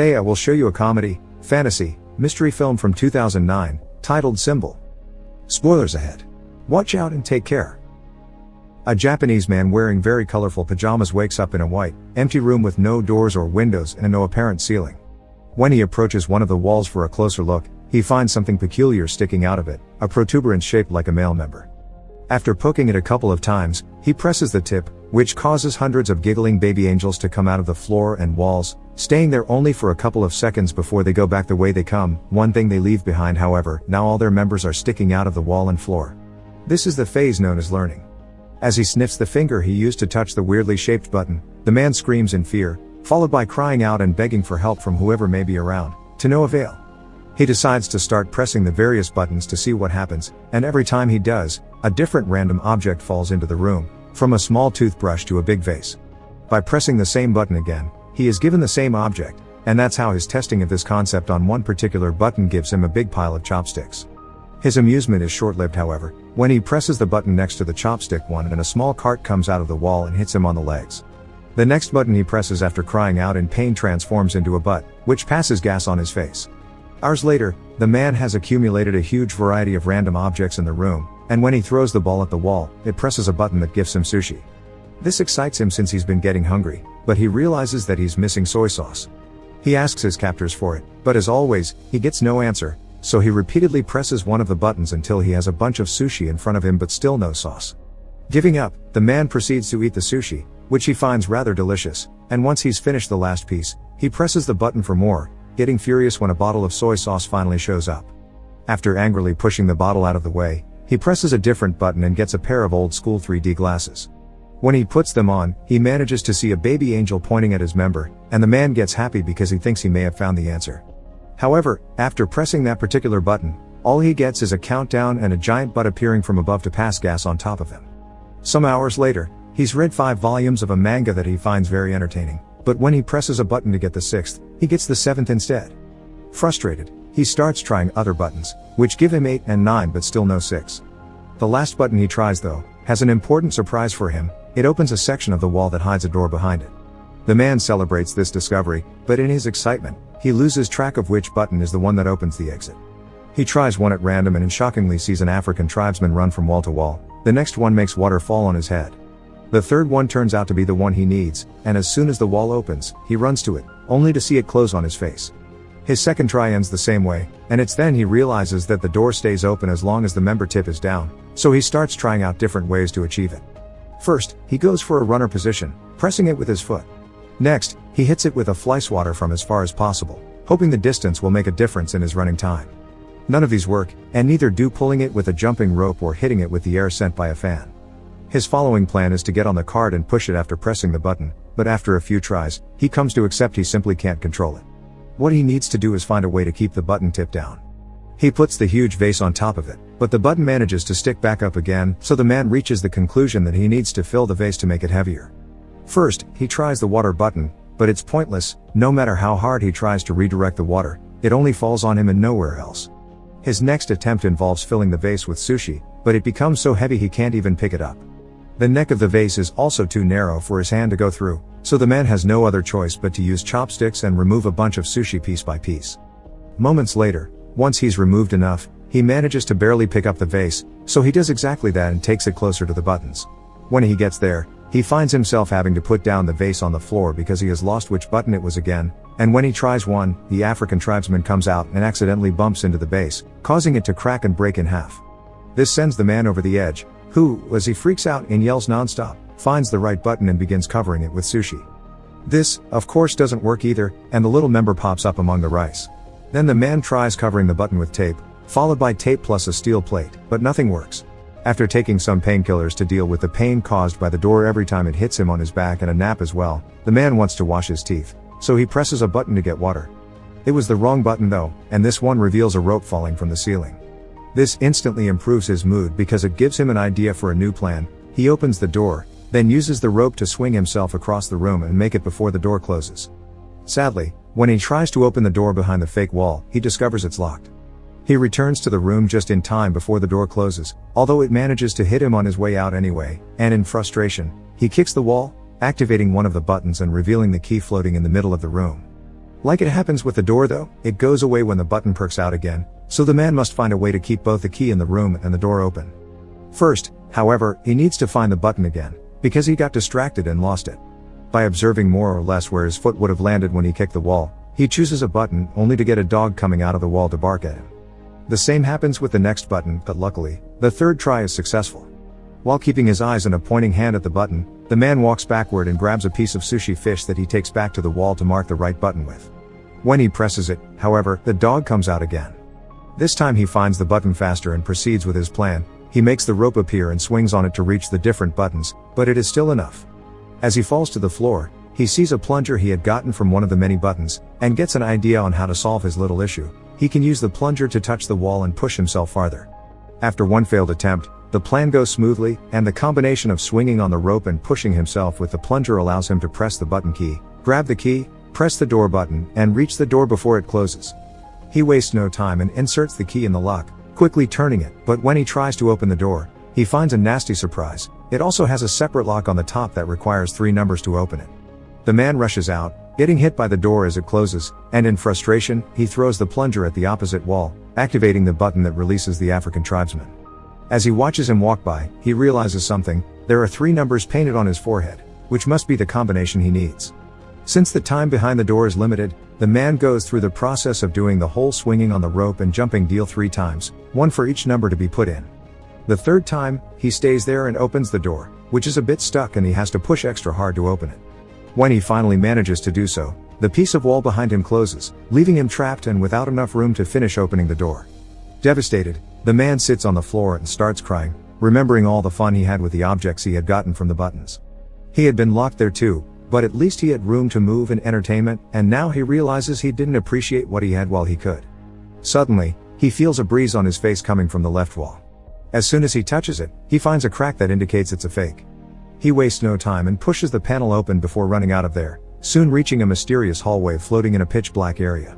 Today I will show you a comedy, fantasy, mystery film from 2009, titled Symbol. Spoilers ahead. Watch out and take care. A Japanese man wearing very colorful pajamas wakes up in a white, empty room with no doors or windows and no apparent ceiling. When he approaches one of the walls for a closer look, he finds something peculiar sticking out of it, a protuberance shaped like a male member. After poking it a couple of times, he presses the tip, which causes hundreds of giggling baby angels to come out of the floor and walls, staying there only for a couple of seconds before they go back the way they come. One thing they leave behind, however, now all their members are sticking out of the wall and floor. This is the phase known as learning. As he sniffs the finger he used to touch the weirdly shaped button, the man screams in fear, followed by crying out and begging for help from whoever may be around, to no avail. He decides to start pressing the various buttons to see what happens, and every time he does, a different random object falls into the room, from a small toothbrush to a big vase. By pressing the same button again, he is given the same object, and that's how his testing of this concept on one particular button gives him a big pile of chopsticks. His amusement is short-lived, however, when he presses the button next to the chopstick one and a small cart comes out of the wall and hits him on the legs. The next button he presses after crying out in pain transforms into a butt, which passes gas on his face. Hours later, the man has accumulated a huge variety of random objects in the room, and when he throws the ball at the wall, it presses a button that gives him sushi. This excites him since he's been getting hungry, but he realizes that he's missing soy sauce. He asks his captors for it, but as always, he gets no answer, so he repeatedly presses one of the buttons until he has a bunch of sushi in front of him but still no sauce. Giving up, the man proceeds to eat the sushi, which he finds rather delicious, and once he's finished the last piece, he presses the button for more, getting furious when a bottle of soy sauce finally shows up. After angrily pushing the bottle out of the way, he presses a different button and gets a pair of old school 3D glasses. When he puts them on, he manages to see a baby angel pointing at his member, and the man gets happy because he thinks he may have found the answer. However, after pressing that particular button, all he gets is a countdown and a giant butt appearing from above to pass gas on top of him. Some hours later, he's read 5 volumes of a manga that he finds very entertaining, but when he presses a button to get the 6th, he gets the 7th instead. Frustrated, he starts trying other buttons, which give him 8 and 9 but still no 6. The last button he tries, though, has an important surprise for him. It opens a section of the wall that hides a door behind it. The man celebrates this discovery, but in his excitement, he loses track of which button is the one that opens the exit. He tries one at random and shockingly sees an African tribesman run from wall to wall. The next one makes water fall on his head. The third one turns out to be the one he needs, and as soon as the wall opens, he runs to it, only to see it close on his face. His second try ends the same way, and it's then he realizes that the door stays open as long as the member tip is down, so he starts trying out different ways to achieve it. First, he goes for a runner position, pressing it with his foot. Next, he hits it with a fly swatter from as far as possible, hoping the distance will make a difference in his running time. None of these work, and neither do pulling it with a jumping rope or hitting it with the air sent by a fan. His following plan is to get on the cart and push it after pressing the button, but after a few tries, he comes to accept he simply can't control it. What he needs to do is find a way to keep the button tip down. He puts the huge vase on top of it, but the button manages to stick back up again, so the man reaches the conclusion that he needs to fill the vase to make it heavier. First, he tries the water button, but it's pointless. No matter how hard he tries to redirect the water, it only falls on him and nowhere else. His next attempt involves filling the vase with sushi, but it becomes so heavy he can't even pick it up. The neck of the vase is also too narrow for his hand to go through, so the man has no other choice but to use chopsticks and remove a bunch of sushi piece by piece. Moments later, once he's removed enough, he manages to barely pick up the vase, so he does exactly that and takes it closer to the buttons. When he gets there, he finds himself having to put down the vase on the floor because he has lost which button it was again, and when he tries one, the African tribesman comes out and accidentally bumps into the base, causing it to crack and break in half. This sends the man over the edge, who, as he freaks out and yells nonstop, finds the right button and begins covering it with sushi. This, of course, doesn't work either, and the little member pops up among the rice. Then the man tries covering the button with tape, followed by tape plus a steel plate, but nothing works. After taking some painkillers to deal with the pain caused by the door every time it hits him on his back and a nap as well, the man wants to wash his teeth, so he presses a button to get water. It was the wrong button though, and this one reveals a rope falling from the ceiling. This instantly improves his mood because it gives him an idea for a new plan. He opens the door, then uses the rope to swing himself across the room and make it before the door closes. Sadly, when he tries to open the door behind the fake wall, he discovers it's locked. He returns to the room just in time before the door closes, although it manages to hit him on his way out anyway, and in frustration, he kicks the wall, activating one of the buttons and revealing the key floating in the middle of the room. Like it happens with the door though, it goes away when the button perks out again, so the man must find a way to keep both the key in the room and the door open. First, however, he needs to find the button again, because he got distracted and lost it. By observing more or less where his foot would have landed when he kicked the wall, he chooses a button only to get a dog coming out of the wall to bark at him. The same happens with the next button, but luckily, the third try is successful. While keeping his eyes and a pointing hand at the button, the man walks backward and grabs a piece of sushi fish that he takes back to the wall to mark the right button with. When he presses it, however, the dog comes out again. This time he finds the button faster and proceeds with his plan. He makes the rope appear and swings on it to reach the different buttons, but it is still enough. As he falls to the floor, he sees a plunger he had gotten from one of the many buttons, and gets an idea on how to solve his little issue. He can use the plunger to touch the wall and push himself farther. After one failed attempt, the plan goes smoothly, and the combination of swinging on the rope and pushing himself with the plunger allows him to press the button key, grab the key, press the door button, and reach the door before it closes. He wastes no time and inserts the key in the lock, quickly turning it, but when he tries to open the door, he finds a nasty surprise. It also has a separate lock on the top that requires 3 numbers to open it. The man rushes out, getting hit by the door as it closes, and in frustration, he throws the plunger at the opposite wall, activating the button that releases the African tribesman. As he watches him walk by, he realizes something. There are 3 numbers painted on his forehead, which must be the combination he needs. Since the time behind the door is limited, the man goes through the process of doing the whole swinging on the rope and jumping deal 3 times, 1 for each number to be put in. The third time, he stays there and opens the door, which is a bit stuck and he has to push extra hard to open it. When he finally manages to do so, the piece of wall behind him closes, leaving him trapped and without enough room to finish opening the door. Devastated, the man sits on the floor and starts crying, remembering all the fun he had with the objects he had gotten from the buttons. He had been locked there too, but at least he had room to move and entertainment, and now he realizes he didn't appreciate what he had while he could. Suddenly, he feels a breeze on his face coming from the left wall. As soon as he touches it, he finds a crack that indicates it's a fake. He wastes no time and pushes the panel open before running out of there, soon reaching a mysterious hallway floating in a pitch-black area.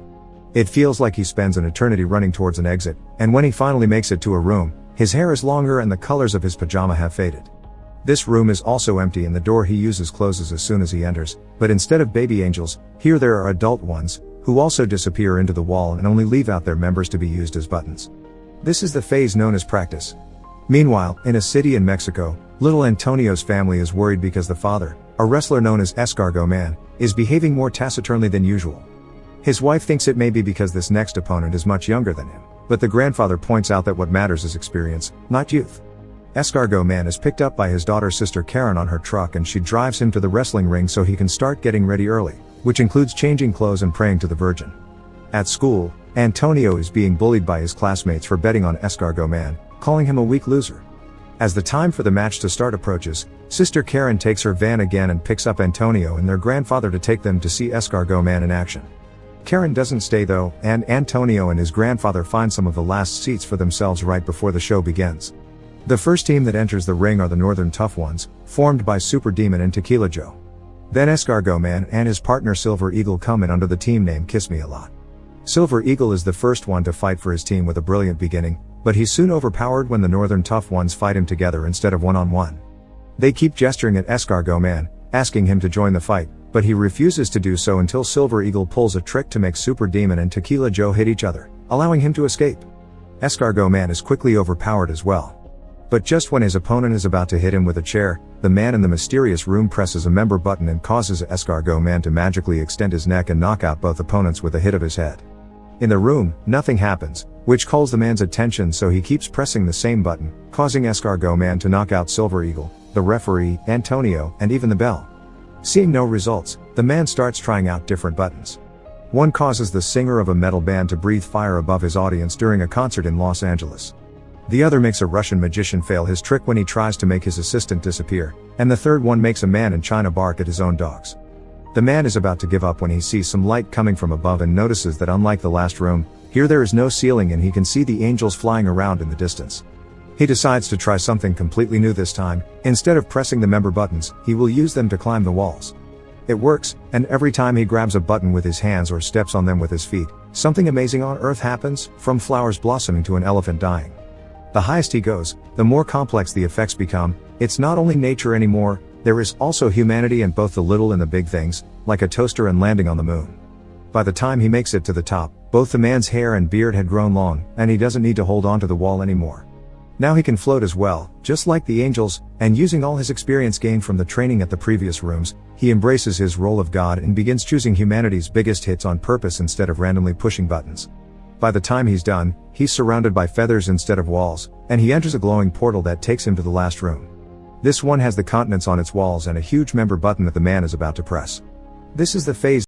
It feels like he spends an eternity running towards an exit, and when he finally makes it to a room, his hair is longer and the colors of his pajama have faded. This room is also empty and the door he uses closes as soon as he enters, but instead of baby angels, here there are adult ones, who also disappear into the wall and only leave out their members to be used as buttons. This is the phase known as practice. Meanwhile, in a city in Mexico, little Antonio's family is worried because the father, a wrestler known as Escargot Man, is behaving more taciturnly than usual. His wife thinks it may be because this next opponent is much younger than him, but the grandfather points out that what matters is experience, not youth. Escargot Man is picked up by his daughter's sister Karen on her truck and she drives him to the wrestling ring so he can start getting ready early, which includes changing clothes and praying to the Virgin. At school, Antonio is being bullied by his classmates for betting on Escargot Man, calling him a weak loser. As the time for the match to start approaches, Sister Karen takes her van again and picks up Antonio and their grandfather to take them to see Escargot Man in action. Karen doesn't stay though, and Antonio and his grandfather find some of the last seats for themselves right before the show begins. The first team that enters the ring are the Northern Tough Ones, formed by Super Demon and Tequila Joe. Then Escargot Man and his partner Silver Eagle come in under the team name Kiss Me A Lot. Silver Eagle is the first one to fight for his team with a brilliant beginning, but he's soon overpowered when the Northern Tough Ones fight him together instead of one-on-one. They keep gesturing at Escargot Man, asking him to join the fight, but he refuses to do so until Silver Eagle pulls a trick to make Super Demon and Tequila Joe hit each other, allowing him to escape. Escargot Man is quickly overpowered as well. But just when his opponent is about to hit him with a chair, the man in the mysterious room presses a member button and causes Escargot Man to magically extend his neck and knock out both opponents with a hit of his head. In the room, nothing happens, which calls the man's attention, so he keeps pressing the same button, causing Escargot Man to knock out Silver Eagle, the referee, Antonio, and even the bell. Seeing no results, the man starts trying out different buttons. One causes the singer of a metal band to breathe fire above his audience during a concert in Los Angeles. The other makes a Russian magician fail his trick when he tries to make his assistant disappear, and the third one makes a man in China bark at his own dogs. The man is about to give up when he sees some light coming from above and notices that unlike the last room, here there is no ceiling and he can see the angels flying around in the distance. He decides to try something completely new this time. Instead of pressing the member buttons, he will use them to climb the walls. It works, and every time he grabs a button with his hands or steps on them with his feet, something amazing on earth happens, from flowers blossoming to an elephant dying. The highest he goes, the more complex the effects become. It's not only nature anymore, there is also humanity and both the little and the big things, like a toaster and landing on the moon. By the time he makes it to the top, both the man's hair and beard had grown long, and he doesn't need to hold on to the wall anymore. Now he can float as well, just like the angels, and using all his experience gained from the training at the previous rooms, he embraces his role of God and begins choosing humanity's biggest hits on purpose instead of randomly pushing buttons. By the time he's done, he's surrounded by feathers instead of walls, and he enters a glowing portal that takes him to the last room. This one has the continents on its walls and a huge member button that the man is about to press. This is the phase